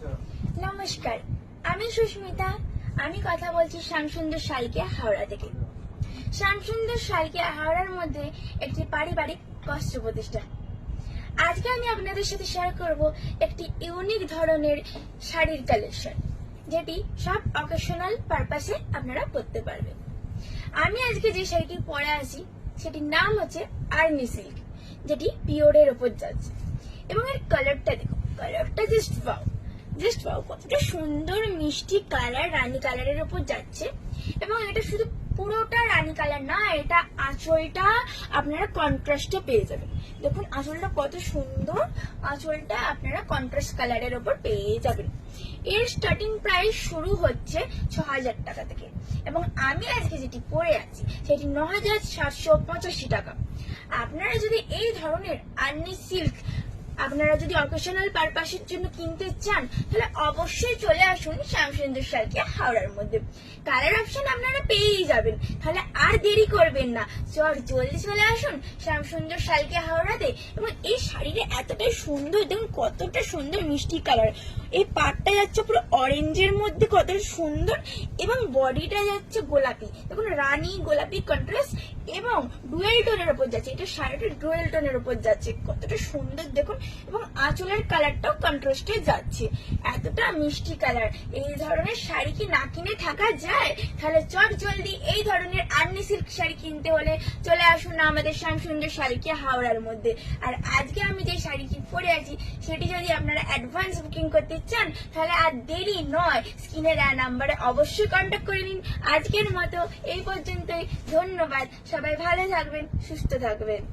নমস্কার, আমি সুস্মিতা। আমি কথা বলছি শ্যামসুন্দর সাইকিয়া হাওড়া থেকে। শ্যামসুন্দর সাইকিয়া হাওড়ার মধ্যে একটি পারিবারিক বস্ত্র প্রতিষ্ঠান। আজকে আমি আপনাদের সাথে শেয়ার করব একটি ইউনিক ধরনের শাড়ির কালেকশন, যেটি সব অকেশনাল পারপাসে আপনারা পরতে পারবেন। আমি আজকে যে শাড়িটি পরে আছি সেটির নাম হচ্ছে আর্নি সিল্ক, যেটি পিওরের উপর যাচ্ছে। এবং এর কালারটা দেখো, কালারটা জাস্ট ওয়াও, কতটা সুন্দর মিষ্টি কালার, রানী কালারের উপর যাচ্ছে। এবং এটা শুধু পুরোটা রানী কালার না, এটা আঁচলটা আপনারা কন্ট্রাস্টে পেয়ে যাবেন। দেখুন আঁচলটা কত সুন্দর, আঁচলটা আপনারা কন্ট্রাস্ট কালারের উপর পেয়ে যাবেন। এর স্টার্টিং প্রাইস শুরু হচ্ছে ৬,০০০ টাকা থেকে, এবং আমি আজকে যেটি পরে আছি সেটি ৯,৭৮৫ টাকা। আপনারা যদি এই ধরনের আর্নি সিল্ক আপনারা যদি অকেশনাল পারপাসের জন্য কিনতে চান, তাহলে অবশ্যই চলে আসুন শ্যামসুন্দর সাইকিয়া হাওড়ার মধ্যে। কালার অপশন আপনারা পেয়েই যাবেন, তাহলে আর দেরি করবেন না, জলদি চলে আসুন শ্যামসুন্দর সাইকিয়া হাওড়াতে। এবং এই শাড়িটা এতটাই সুন্দর, দেখুন কতটা সুন্দর মিষ্টি কালার। এই পাটটা যাচ্ছে পুরো অরেঞ্জের মধ্যে, কত সুন্দর, এবং বডিটা যাচ্ছে গোলাপি, দেখুন রানী গোলাপি কন্ট্রাস্ট, এবং ডুয়েল টোনের উপর যাচ্ছে। এটা শাড়িটা ডুয়েল টোনের উপর যাচ্ছে, কতটা সুন্দর দেখুন। এবং আঁচলের কালারটাও কন্ট্রাস্টে যাচ্ছে, এতটা মিষ্টি কালার। এই ধরনের শাড়ি কি না কিনে থাকা যায়? তাহলে জলদি এই ধরনের আর্নি সিল্ক শাড়ি কিনতে হলে চলে আসুন আমাদের শ্যামসুন্দর সাইকিয়া হাওড়ার মধ্যে। আর আজকে আমি যে শাড়িটি পরে আছি সেটি যদি আপনারা অ্যাডভান্স বুকিং করতে চান, তাহলে আর দেরি নয়, স্ক্রিনে দেওয়া নাম্বারে অবশ্যই কন্ট্যাক্ট করে নিন। আজকের মতো এই পর্যন্তই, ধন্যবাদ। সবাই ভালো থাকবেন, সুস্থ থাকবেন।